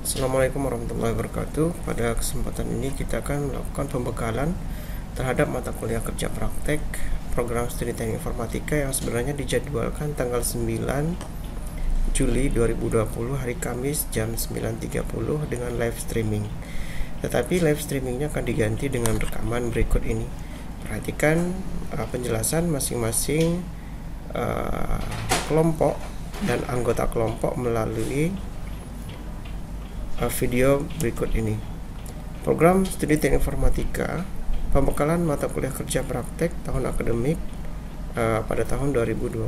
Assalamualaikum warahmatullahi wabarakatuh. Pada kesempatan ini kita akan melakukan pembekalan terhadap mata kuliah kerja praktek program studi teknik informatika yang sebenarnya dijadwalkan tanggal 9 Juli 2020 hari Kamis jam 9.30 dengan live streaming. Tetapi live streamingnya akan diganti dengan rekaman berikut ini. Perhatikan penjelasan masing-masing kelompok dan anggota kelompok melalui video berikut ini. Program studi teknik informatika pembekalan mata kuliah kerja praktek tahun akademik pada tahun 2020.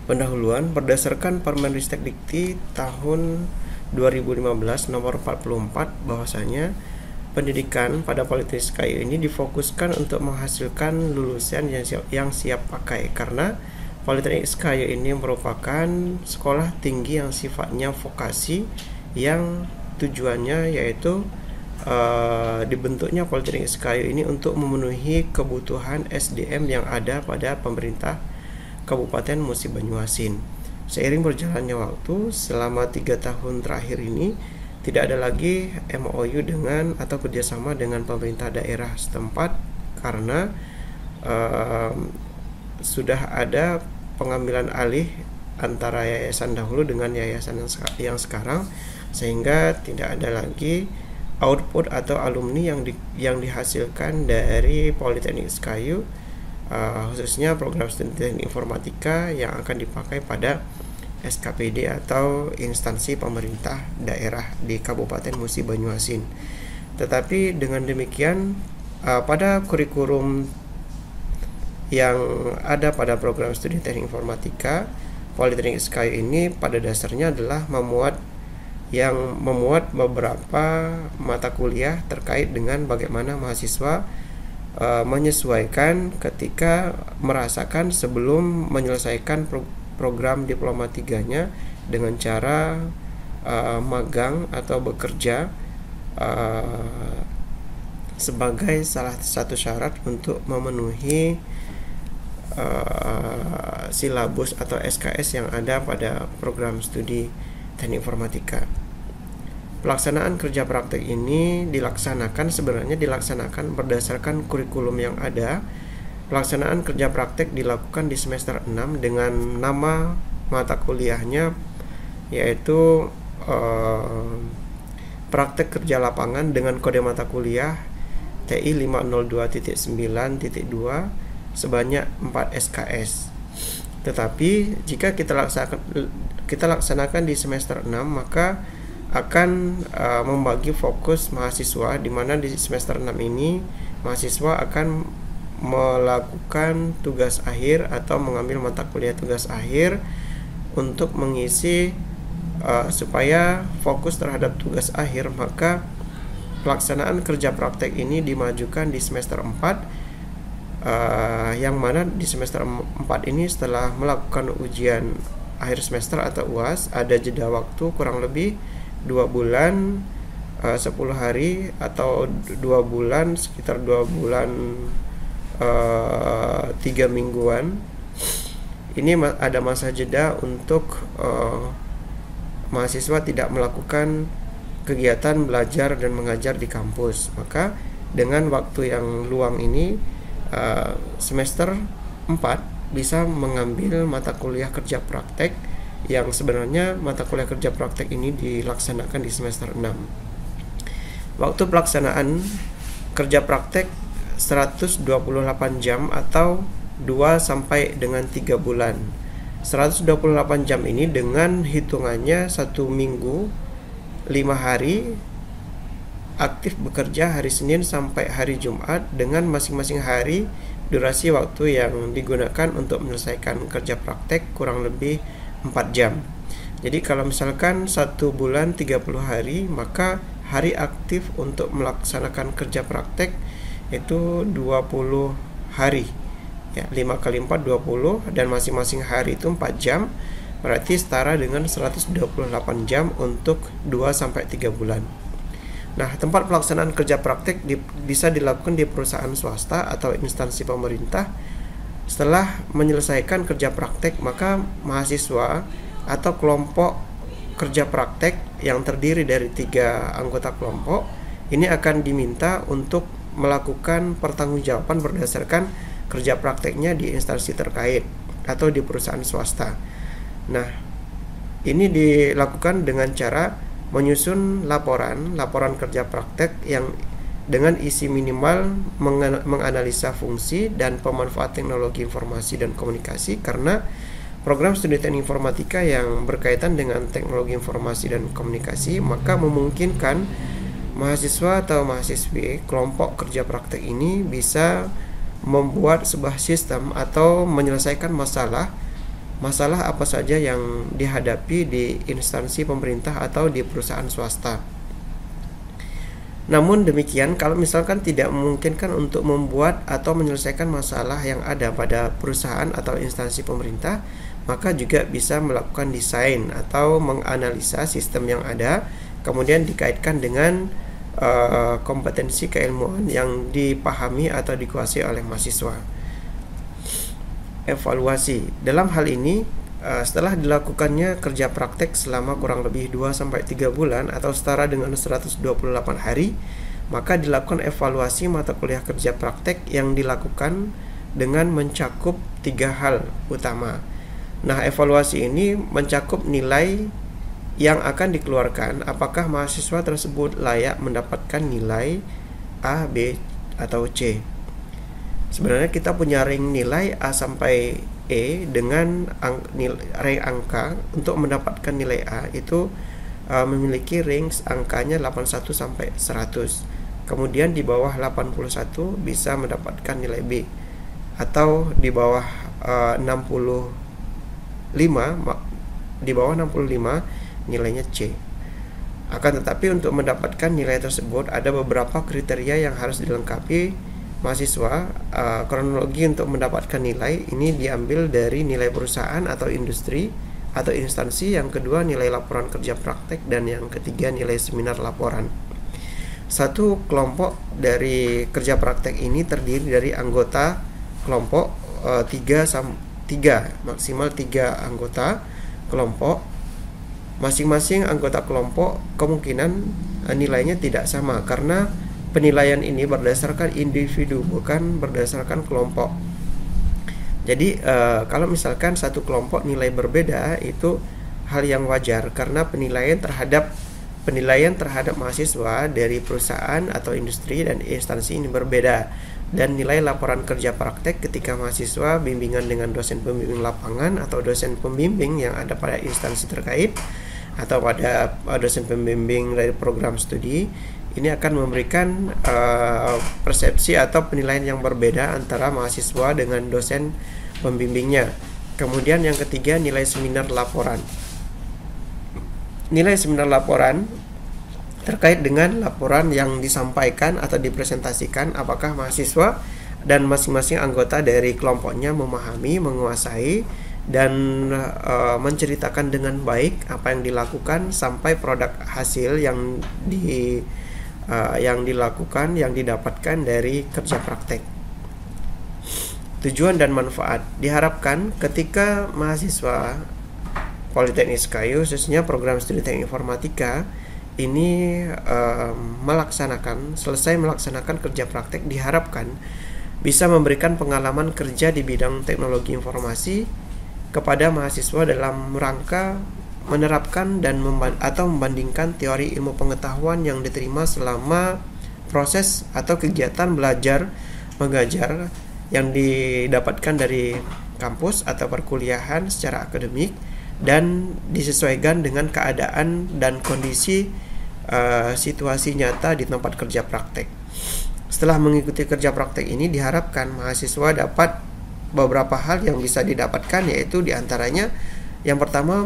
Pendahuluan berdasarkan Permendikbud Dikti tahun 2015 nomor 44 bahwasanya pendidikan pada Politeknik Sekayu ini difokuskan untuk menghasilkan lulusan yang siap pakai, karena Politeknik Sekayu ini merupakan sekolah tinggi yang sifatnya vokasi, yang tujuannya yaitu dibentuknya Politeknik Sekayu ini untuk memenuhi kebutuhan SDM yang ada pada pemerintah Kabupaten Musi Banyuasin. Seiring berjalannya waktu, selama 3 tahun terakhir ini tidak ada lagi MOU dengan atau kerjasama dengan pemerintah daerah setempat, karena sudah ada pengambilan alih antara yayasan dahulu dengan yayasan yang sekarang, sehingga tidak ada lagi output atau alumni yang dihasilkan dari Politeknik Sekayu, khususnya program studi teknik informatika yang akan dipakai pada SKPD atau instansi pemerintah daerah di Kabupaten Musi Banyuasin. Tetapi dengan demikian, pada kurikulum yang ada pada program studi teknik informatika Politeknik Sekayu ini pada dasarnya adalah memuat beberapa mata kuliah terkait dengan bagaimana mahasiswa menyesuaikan ketika merasakan sebelum menyelesaikan program diploma 3-nya dengan cara magang atau bekerja sebagai salah satu syarat untuk memenuhi silabus atau SKS yang ada pada program studi teknik informatika. Pelaksanaan kerja praktek ini dilaksanakan berdasarkan kurikulum yang ada. Pelaksanaan kerja praktek dilakukan di semester 6 dengan nama mata kuliahnya yaitu praktek kerja lapangan dengan kode mata kuliah TI 502.9.2 sebanyak 4 SKS. Tetapi jika kita laksanakan di semester 6, maka akan membagi fokus mahasiswa, di mana di semester 6 ini mahasiswa akan melakukan tugas akhir atau mengambil mata kuliah tugas akhir untuk mengisi supaya fokus terhadap tugas akhir, maka pelaksanaan kerja praktek ini dimajukan di semester 4, yang mana di semester 4 ini setelah melakukan ujian akhir semester atau UAS ada jeda waktu kurang lebih 2 bulan 10 hari atau 2 bulan sekitar 2 bulan 3 mingguan. Ini ada masa jeda untuk mahasiswa tidak melakukan kegiatan belajar dan mengajar di kampus. Maka dengan waktu yang luang ini semester 4 bisa mengambil mata kuliah kerja praktek, yang sebenarnya mata kuliah kerja praktek ini dilaksanakan di semester 6. Waktu pelaksanaan kerja praktek 128 jam atau 2 sampai dengan 3 bulan. 128 jam ini dengan hitungannya 1 minggu 5 hari aktif bekerja hari Senin sampai hari Jumat, dengan masing-masing hari durasi waktu yang digunakan untuk menyelesaikan kerja praktek kurang lebih 4 jam. Jadi kalau misalkan 1 bulan 30 hari, maka hari aktif untuk melaksanakan kerja praktek itu 20 hari. Ya, 5 kali 4 20, dan masing-masing hari itu 4 jam. Berarti setara dengan 128 jam untuk 2 sampai 3 bulan. Nah, tempat pelaksanaan kerja praktek bisa dilakukan di perusahaan swasta atau instansi pemerintah. Setelah menyelesaikan kerja praktek, maka mahasiswa atau kelompok kerja praktek yang terdiri dari 3 anggota kelompok ini akan diminta untuk melakukan pertanggungjawaban berdasarkan kerja prakteknya di instansi terkait atau di perusahaan swasta. Nah, ini dilakukan dengan cara menyusun laporan kerja praktek yang dengan isi minimal menganalisa fungsi dan pemanfaat teknologi informasi dan komunikasi, karena program studi teknik informatika yang berkaitan dengan teknologi informasi dan komunikasi maka memungkinkan mahasiswa atau mahasiswi kelompok kerja praktek ini bisa membuat sebuah sistem atau menyelesaikan masalah apa saja yang dihadapi di instansi pemerintah atau di perusahaan swasta. Namun demikian, kalau misalkan tidak memungkinkan untuk membuat atau menyelesaikan masalah yang ada pada perusahaan atau instansi pemerintah, maka juga bisa melakukan desain atau menganalisa sistem yang ada, kemudian dikaitkan dengan kompetensi keilmuan yang dipahami atau dikuasai oleh mahasiswa. Evaluasi. Dalam hal ini, setelah dilakukannya kerja praktek selama kurang lebih 2-3 bulan atau setara dengan 128 hari, maka dilakukan evaluasi mata kuliah kerja praktek yang dilakukan dengan mencakup 3 hal utama. Nah, evaluasi ini mencakup nilai yang akan dikeluarkan, apakah mahasiswa tersebut layak mendapatkan nilai A, B, atau C. Sebenarnya kita punya range nilai A sampai E dengan range angka. Untuk mendapatkan nilai A itu memiliki range angkanya 81 sampai 100. Kemudian di bawah 81 bisa mendapatkan nilai B, atau di bawah 65 nilainya C. Akan tetapi untuk mendapatkan nilai tersebut ada beberapa kriteria yang harus dilengkapi mahasiswa. Kronologi untuk mendapatkan nilai ini diambil dari nilai perusahaan atau industri atau instansi, yang kedua nilai laporan kerja praktek, dan yang ketiga nilai seminar laporan. Satu kelompok dari kerja praktek ini terdiri dari anggota kelompok 3 maksimal 3 anggota kelompok. Masing-masing anggota kelompok kemungkinan nilainya tidak sama, karena penilaian ini berdasarkan individu, bukan berdasarkan kelompok. Jadi kalau misalkan satu kelompok nilai berbeda, itu hal yang wajar, karena penilaian terhadap mahasiswa dari perusahaan atau industri dan instansi ini berbeda. Dan nilai laporan kerja praktek ketika mahasiswa bimbingan dengan dosen pembimbing lapangan atau dosen pembimbing yang ada pada instansi terkait atau pada dosen pembimbing dari program studi, ini akan memberikan persepsi atau penilaian yang berbeda antara mahasiswa dengan dosen pembimbingnya. Kemudian yang ketiga, nilai seminar laporan. Nilai seminar laporan terkait dengan laporan yang disampaikan atau dipresentasikan, apakah mahasiswa dan masing-masing anggota dari kelompoknya memahami, menguasai, dan menceritakan dengan baik apa yang dilakukan sampai produk hasil yang dilakukan, yang didapatkan dari kerja praktek. Tujuan dan manfaat. Diharapkan ketika mahasiswa Politeknik Sekayu, khususnya program studi teknik informatika ini selesai melaksanakan kerja praktek, diharapkan bisa memberikan pengalaman kerja di bidang teknologi informasi kepada mahasiswa dalam rangka menerapkan dan membandingkan teori ilmu pengetahuan yang diterima selama proses atau kegiatan belajar mengajar yang didapatkan dari kampus atau perkuliahan secara akademik, dan disesuaikan dengan keadaan dan kondisi situasi nyata di tempat kerja praktek. Setelah mengikuti kerja praktek ini, diharapkan mahasiswa dapat beberapa hal yang bisa didapatkan, yaitu diantaranya yang pertama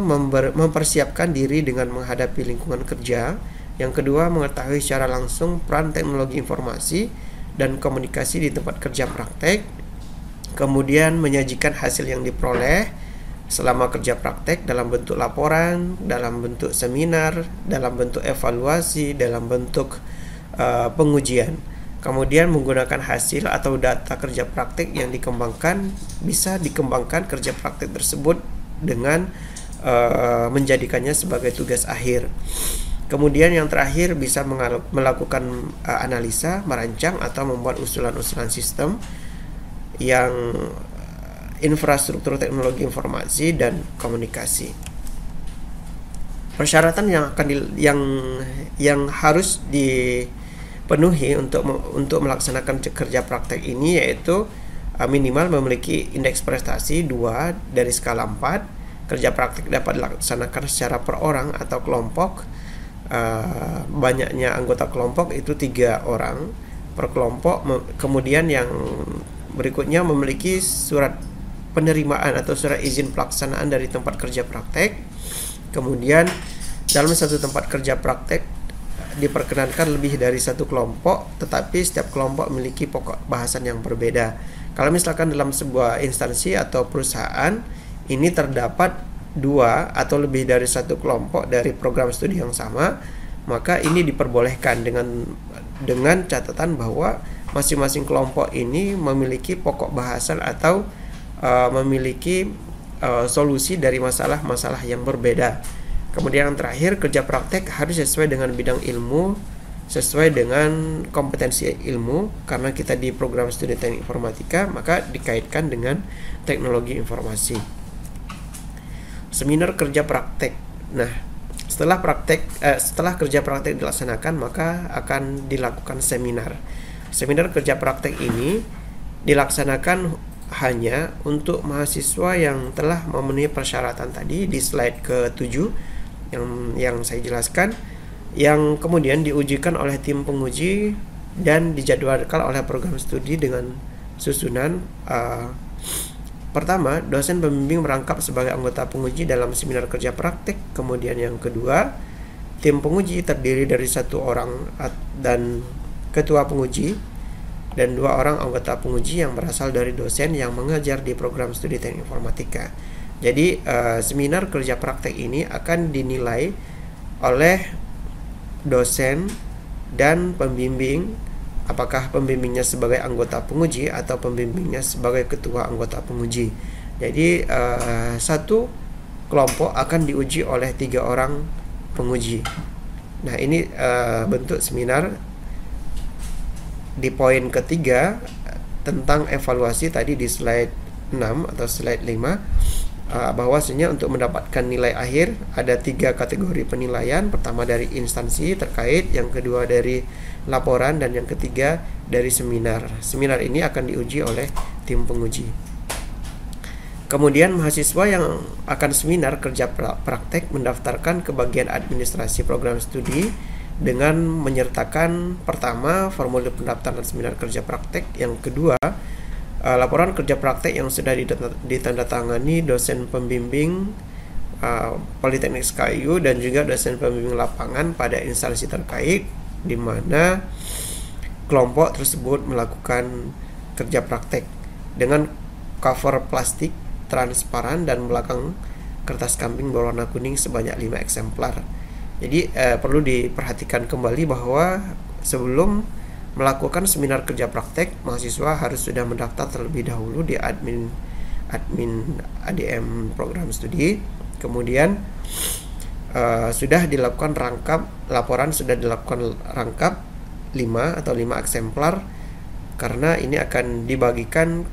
mempersiapkan diri dengan menghadapi lingkungan kerja, yang kedua mengetahui secara langsung peran teknologi informasi dan komunikasi di tempat kerja praktek, kemudian menyajikan hasil yang diperoleh selama kerja praktek dalam bentuk laporan, dalam bentuk seminar, dalam bentuk evaluasi, dalam bentuk pengujian. Kemudian menggunakan hasil atau data kerja praktek yang dikembangkan, bisa dikembangkan kerja praktek tersebut dengan menjadikannya sebagai tugas akhir. Kemudian yang terakhir bisa melakukan analisa, merancang atau membuat usulan-usulan sistem yang infrastruktur teknologi informasi dan komunikasi. Persyaratan yang harus dipenuhi untuk melaksanakan kerja praktek ini yaitu minimal memiliki indeks prestasi 2 dari skala 4. Kerja praktek dapat dilaksanakan secara per orang atau kelompok. Banyaknya anggota kelompok itu 3 orang per kelompok. Kemudian yang berikutnya memiliki surat penerimaan atau surat izin pelaksanaan dari tempat kerja praktek. Kemudian dalam satu tempat kerja praktek diperkenankan lebih dari satu kelompok, tetapi setiap kelompok memiliki pokok bahasan yang berbeda. Kalau misalkan dalam sebuah instansi atau perusahaan ini terdapat 2 atau lebih dari satu kelompok dari program studi yang sama, maka ini diperbolehkan dengan catatan bahwa masing-masing kelompok ini memiliki pokok bahasan atau memiliki solusi dari masalah-masalah yang berbeda. Kemudian yang terakhir, kerja praktek harus sesuai dengan bidang ilmu, sesuai dengan kompetensi ilmu. Karena kita di program studi teknik informatika, maka dikaitkan dengan teknologi informasi. Seminar kerja praktek. Nah, setelah kerja praktek dilaksanakan, maka akan dilakukan seminar. Seminar kerja praktek ini dilaksanakan hanya untuk mahasiswa yang telah memenuhi persyaratan tadi di slide ke-7 yang saya jelaskan, yang kemudian diujikan oleh tim penguji dan dijadwalkan oleh program studi dengan susunan pertama, dosen pembimbing merangkap sebagai anggota penguji dalam seminar kerja praktek. Kemudian yang kedua, tim penguji terdiri dari 1 orang dan ketua penguji dan 2 orang anggota penguji yang berasal dari dosen yang mengajar di program studi teknik informatika. Jadi seminar kerja praktek ini akan dinilai oleh dosen dan pembimbing, apakah pembimbingnya sebagai anggota penguji atau pembimbingnya sebagai ketua anggota penguji. Jadi satu kelompok akan diuji oleh 3 orang penguji. Nah, ini bentuk seminar. Di poin ketiga tentang evaluasi tadi di slide 6 atau slide 5, bahwasanya untuk mendapatkan nilai akhir ada 3 kategori penilaian. Pertama dari instansi terkait, yang kedua dari laporan, dan yang ketiga dari seminar. Seminar ini akan diuji oleh tim penguji. Kemudian mahasiswa yang akan seminar kerja praktek mendaftarkan ke bagian administrasi program studi dengan menyertakan pertama formulir pendaftaran seminar kerja praktek, yang kedua laporan kerja praktek yang sudah ditandatangani dosen pembimbing Politeknik Sekayu dan juga dosen pembimbing lapangan pada instansi terkait di mana kelompok tersebut melakukan kerja praktek dengan cover plastik transparan dan belakang kertas kambing berwarna kuning sebanyak 5 eksemplar. Jadi perlu diperhatikan kembali bahwa sebelum melakukan seminar kerja praktek, mahasiswa harus sudah mendaftar terlebih dahulu di admin ADM program studi. Kemudian sudah dilakukan laporan sudah dilakukan rangkap 5 atau 5 eksemplar, karena ini akan dibagikan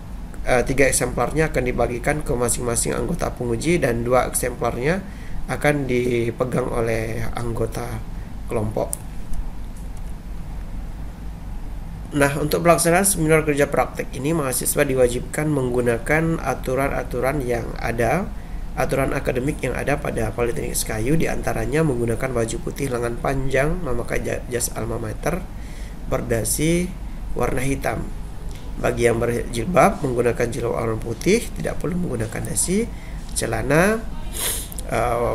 3 eksemplarnya akan dibagikan ke masing-masing anggota penguji dan 2 eksemplarnya akan dipegang oleh anggota kelompok. Nah, untuk pelaksanaan seminar kerja praktek ini, mahasiswa diwajibkan menggunakan aturan-aturan yang ada, aturan akademik yang ada pada Politeknik Sekayu, diantaranya menggunakan baju putih lengan panjang, memakai jas alma mater berdasi warna hitam. Bagi yang berjilbab, menggunakan jilbab warna putih, tidak perlu menggunakan dasi. Celana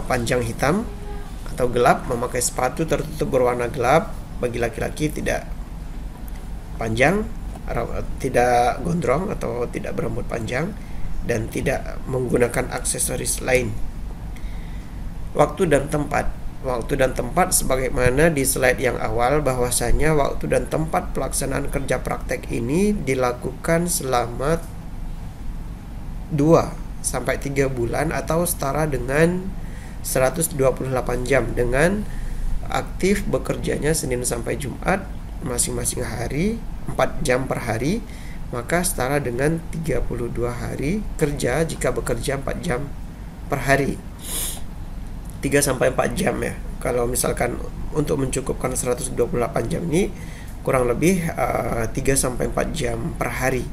panjang hitam atau gelap, memakai sepatu tertutup berwarna gelap. Bagi laki-laki tidak panjang, tidak gondrong atau tidak berambut panjang, dan tidak menggunakan aksesoris lain. Waktu dan tempat sebagaimana di slide yang awal, bahwasanya waktu dan tempat pelaksanaan kerja praktek ini dilakukan selama 2 sampai 3 bulan atau setara dengan 128 jam dengan aktif bekerjanya Senin sampai Jumat masing-masing hari 4 jam per hari, maka setara dengan 32 hari kerja jika bekerja 4 jam per hari. 3 sampai 4 jam ya. Kalau misalkan untuk mencukupkan 128 jam ini kurang lebih 3 sampai 4 jam per hari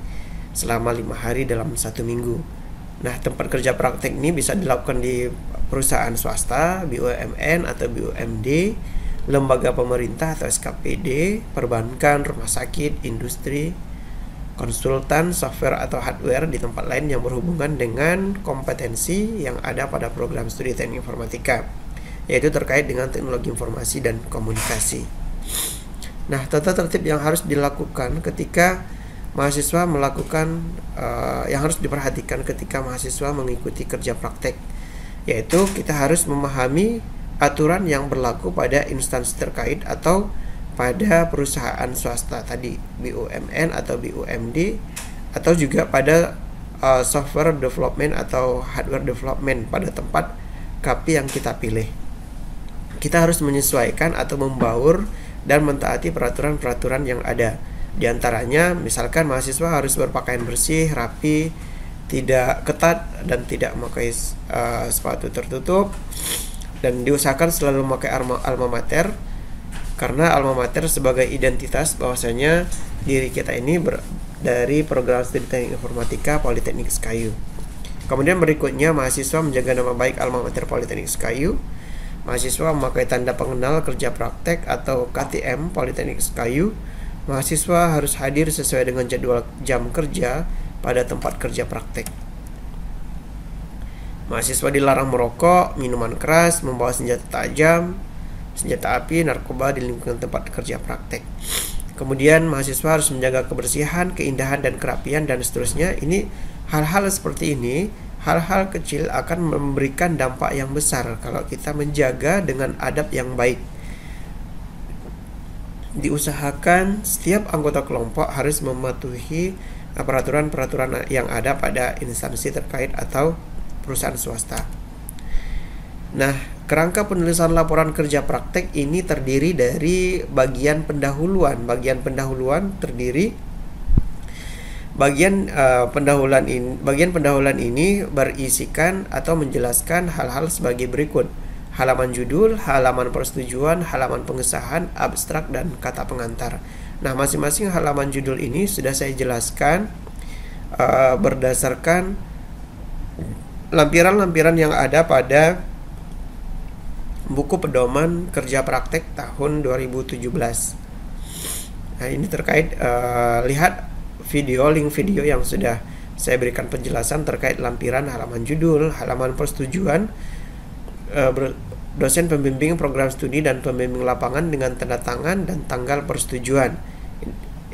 selama 5 hari dalam 1 minggu. Nah, tempat kerja praktek ini bisa dilakukan di perusahaan swasta, BUMN atau BUMD, lembaga pemerintah atau SKPD, perbankan, rumah sakit, industri, konsultan, software atau hardware di tempat lain yang berhubungan dengan kompetensi yang ada pada program studi teknik informatika, yaitu terkait dengan teknologi informasi dan komunikasi. Nah, tata tertib yang harus dilakukan ketika mahasiswa melakukan yang harus diperhatikan ketika mahasiswa mengikuti kerja praktek, yaitu kita harus memahami aturan yang berlaku pada instansi terkait atau pada perusahaan swasta tadi, BUMN atau BUMD, atau juga pada software development atau hardware development pada tempat KAPI yang kita pilih. Kita harus menyesuaikan atau membaur dan mentaati peraturan-peraturan yang ada. Di antaranya, misalkan mahasiswa harus berpakaian bersih, rapi, tidak ketat, dan tidak memakai sepatu tertutup, dan diusahakan selalu memakai alma mater, karena alma mater sebagai identitas bahwasanya diri kita ini dari program studi teknik informatika Politeknik Sekayu. Kemudian berikutnya, mahasiswa menjaga nama baik alma mater Politeknik Sekayu. Mahasiswa memakai tanda pengenal kerja praktek atau KTM Politeknik Sekayu. Mahasiswa harus hadir sesuai dengan jadwal jam kerja pada tempat kerja praktek. Mahasiswa dilarang merokok, minuman keras, membawa senjata tajam, senjata api, narkoba di lingkungan tempat kerja praktek. Kemudian mahasiswa harus menjaga kebersihan, keindahan, dan kerapian, dan seterusnya. Ini hal-hal seperti ini, hal-hal kecil akan memberikan dampak yang besar kalau kita menjaga dengan adab yang baik. Diusahakan setiap anggota kelompok harus mematuhi peraturan-peraturan yang ada pada instansi terkait atau perusahaan swasta. Nah, kerangka penulisan laporan kerja praktek ini terdiri dari bagian pendahuluan. Bagian pendahuluan ini berisikan atau menjelaskan hal-hal sebagai berikut: halaman judul, halaman persetujuan, halaman pengesahan, abstrak, dan kata pengantar. Nah, masing-masing halaman judul ini sudah saya jelaskan berdasarkan lampiran-lampiran yang ada pada buku pedoman kerja praktek tahun 2017. Nah, ini terkait lihat link video yang sudah saya berikan penjelasan terkait lampiran halaman judul, halaman persetujuan, dosen pembimbing program studi dan pembimbing lapangan dengan tanda tangan dan tanggal persetujuan.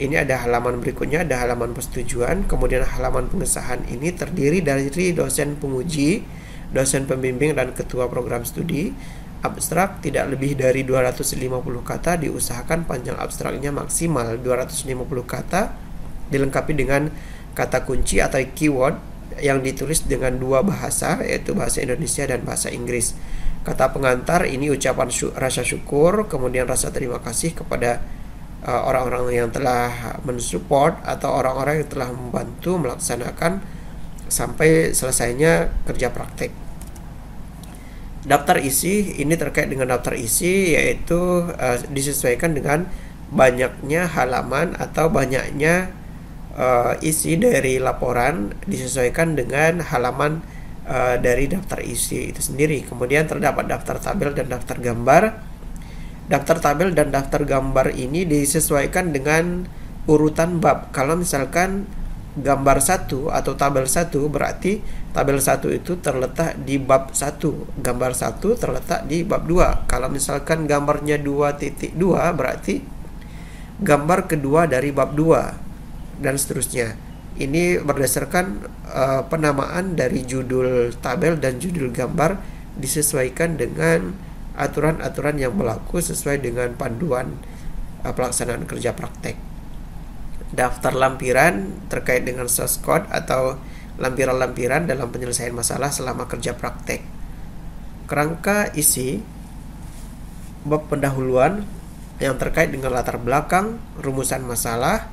Ini ada halaman berikutnya, ada halaman persetujuan. Kemudian halaman pengesahan ini terdiri dari dosen penguji, dosen pembimbing, dan ketua program studi. Abstrak tidak lebih dari 250 kata, diusahakan panjang abstraknya maksimal 250 kata, dilengkapi dengan kata kunci atau keyword yang ditulis dengan 2 bahasa, yaitu bahasa Indonesia dan bahasa Inggris. Kata pengantar ini ucapan rasa syukur, kemudian rasa terima kasih kepada orang-orang yang telah mensupport atau orang-orang yang telah membantu melaksanakan sampai selesainya kerja praktek. Daftar isi ini terkait dengan daftar isi, yaitu disesuaikan dengan banyaknya halaman atau banyaknya isi dari laporan, disesuaikan dengan halaman dari daftar isi itu sendiri. Kemudian terdapat daftar tabel dan daftar gambar. Daftar tabel dan daftar gambar ini disesuaikan dengan urutan bab. Kalau misalkan gambar 1 atau tabel 1, berarti tabel 1 itu terletak di bab 1, gambar 1 terletak di bab 2. Kalau misalkan gambarnya 2.2, berarti gambar kedua dari bab 2, dan seterusnya. Ini berdasarkan penamaan dari judul tabel dan judul gambar disesuaikan dengan aturan-aturan yang berlaku sesuai dengan panduan pelaksanaan kerja praktek. Daftar lampiran terkait dengan source code atau lampiran-lampiran dalam penyelesaian masalah selama kerja praktek. Kerangka isi bab pendahuluan yang terkait dengan latar belakang, rumusan masalah,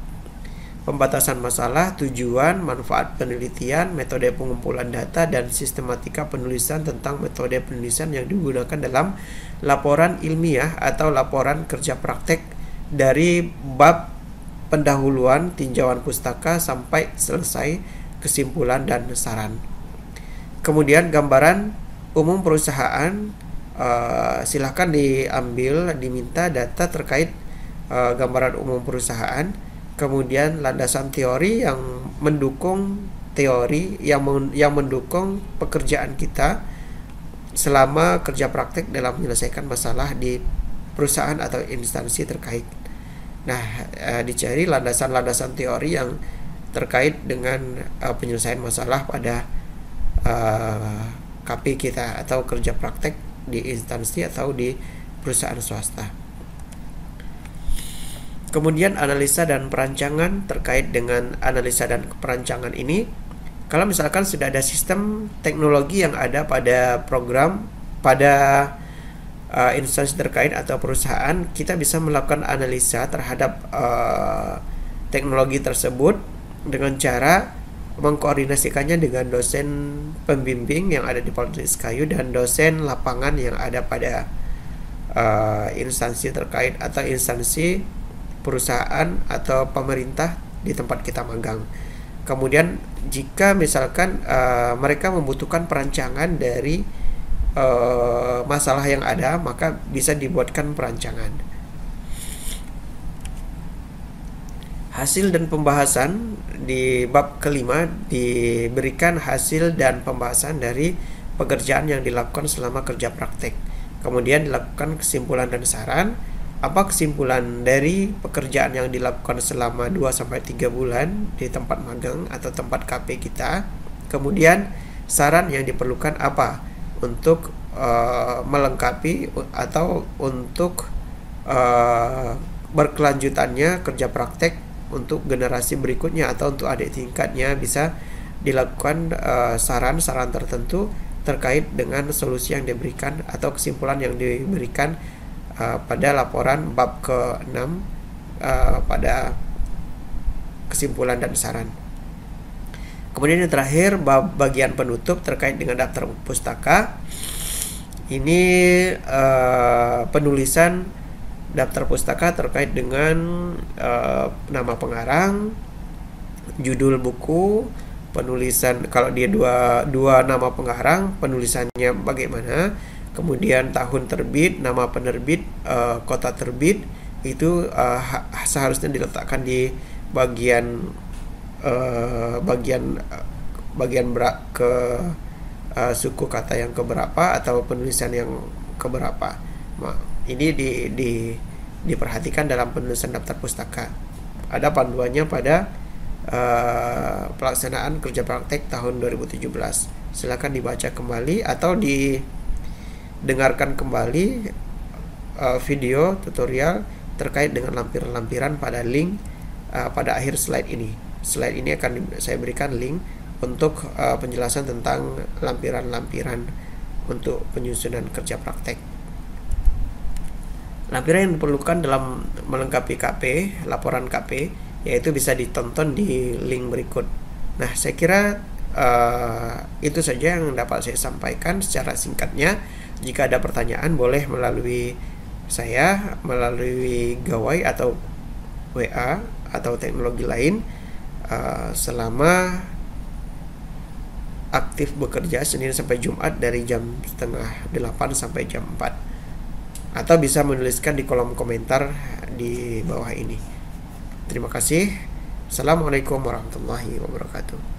pembatasan masalah, tujuan, manfaat penelitian, metode pengumpulan data, dan sistematika penulisan tentang metode penulisan yang digunakan dalam laporan ilmiah atau laporan kerja praktek dari bab pendahuluan tinjauan pustaka sampai selesai kesimpulan dan saran. Kemudian gambaran umum perusahaan, silahkan diminta data terkait gambaran umum perusahaan. Kemudian landasan teori yang mendukung yang mendukung pekerjaan kita selama kerja praktek dalam menyelesaikan masalah di perusahaan atau instansi terkait. Nah, dicari landasan-landasan teori yang terkait dengan penyelesaian masalah pada KP kita atau kerja praktek di instansi atau di perusahaan swasta. Kemudian analisa dan perancangan. Terkait dengan analisa dan perancangan ini, kalau misalkan sudah ada sistem teknologi yang ada pada program, pada instansi terkait atau perusahaan, kita bisa melakukan analisa terhadap teknologi tersebut dengan cara mengkoordinasikannya dengan dosen pembimbing yang ada di Politeknik Sekayu dan dosen lapangan yang ada pada instansi terkait atau instansi perusahaan atau pemerintah di tempat kita magang. Kemudian jika misalkan mereka membutuhkan perancangan dari masalah yang ada, maka bisa dibuatkan perancangan. Hasil dan pembahasan di bab kelima diberikan hasil dan pembahasan dari pekerjaan yang dilakukan selama kerja praktek. Kemudian dilakukan kesimpulan dan saran. Apa kesimpulan dari pekerjaan yang dilakukan selama 2-3 bulan di tempat magang atau tempat KP kita. Kemudian saran yang diperlukan apa untuk melengkapi atau untuk berkelanjutannya kerja praktek untuk generasi berikutnya atau untuk adik tingkatnya, bisa dilakukan saran-saran tertentu terkait dengan solusi yang diberikan atau kesimpulan yang diberikan pada laporan bab ke-6 pada kesimpulan dan saran. Kemudian yang terakhir, bab bagian penutup terkait dengan daftar pustaka. Ini penulisan daftar pustaka terkait dengan nama pengarang, judul buku, penulisan kalau dia dua nama pengarang, penulisannya bagaimana, kemudian tahun terbit, nama penerbit, kota terbit, itu seharusnya diletakkan di bagian ke suku kata yang keberapa atau penulisan yang keberapa. Ini diperhatikan dalam penulisan daftar pustaka. Ada panduannya pada pelaksanaan kerja praktek tahun 2017. Silakan dibaca kembali atau didengarkan kembali video tutorial terkait dengan lampiran-lampiran pada link pada akhir slide ini. Slide ini akan saya berikan link untuk penjelasan tentang lampiran-lampiran untuk penyusunan kerja praktek. Lampiran yang diperlukan dalam melengkapi KP, laporan KP, yaitu bisa ditonton di link berikut. Nah, saya kira itu saja yang dapat saya sampaikan secara singkatnya. Jika ada pertanyaan, boleh melalui saya, melalui gawai atau WA atau teknologi lain selama aktif bekerja Senin sampai Jumat dari jam 7:30 sampai jam 4. Atau bisa menuliskan di kolom komentar di bawah ini. Terima kasih. Assalamualaikum warahmatullahi wabarakatuh.